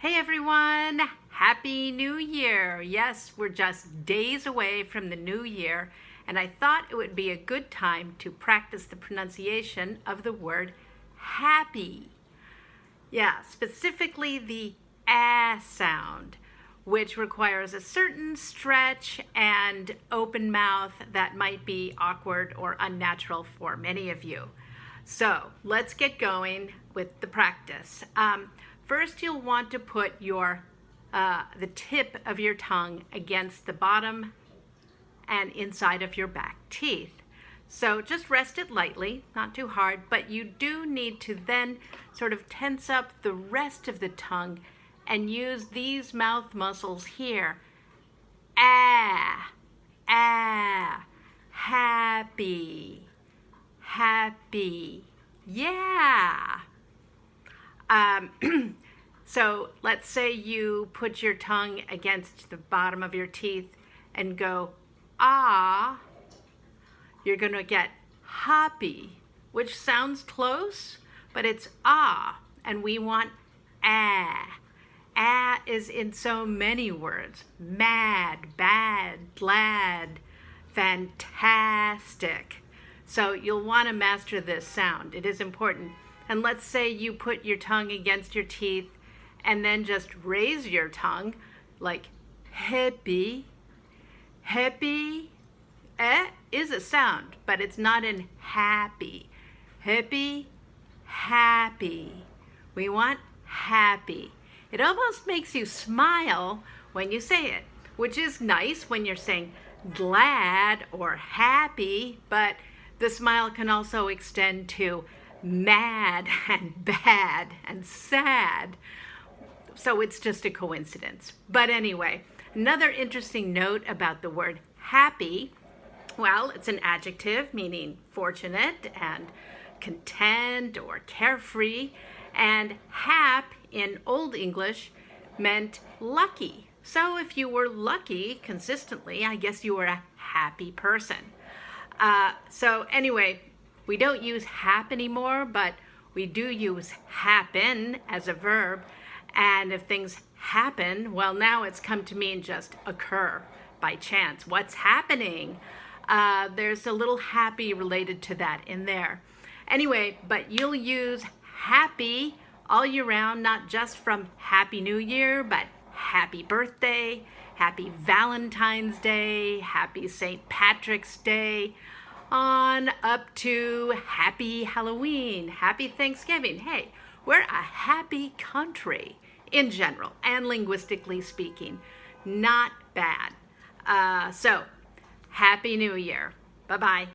Hey everyone, Happy New Year. Yes, we're just days away from the new year, and I thought it would be a good time to practice the pronunciation of the word happy. Yeah, specifically the ah sound, which requires a certain stretch and open mouth that might be awkward or unnatural for many of you. So let's get going with the practice. First, you'll want to put the tip of your tongue against the bottom and inside of your back teeth. So just rest it lightly, not too hard, but you do need to then sort of tense up the rest of the tongue and use these mouth muscles here. Ah, ah, happy, happy, yeah. So let's say you put your tongue against the bottom of your teeth and go, ah, you're going to get hoppy, which sounds close, but it's ah, and we want ah. Ah is in so many words: mad, bad, glad, fantastic. So you'll want to master this sound. It is important. And let's say you put your tongue against your teeth and then just raise your tongue like heppy. Heppy is a sound, but it's not in happy. Heppy, happy. We want happy. It almost makes you smile when you say it, which is nice when you're saying glad or happy, but the smile can also extend to mad and bad and sad. So it's just a coincidence. But anyway, another interesting note about the word happy, well, it's an adjective meaning fortunate and content or carefree, and hap in Old English meant lucky. So if you were lucky consistently, I guess you were a happy person. So anyway, we don't use hap anymore, but we do use happen as a verb. And if things happen, well, now it's come to mean just occur by chance. What's happening? There's a little happy related to that in there. Anyway, but you'll use happy all year round, not just from Happy New Year, but happy birthday, happy Valentine's Day, happy St. Patrick's Day, on up to happy Halloween, happy Thanksgiving. Hey, we're a happy country in general and linguistically speaking. Not bad. So, Happy New Year. Bye-bye.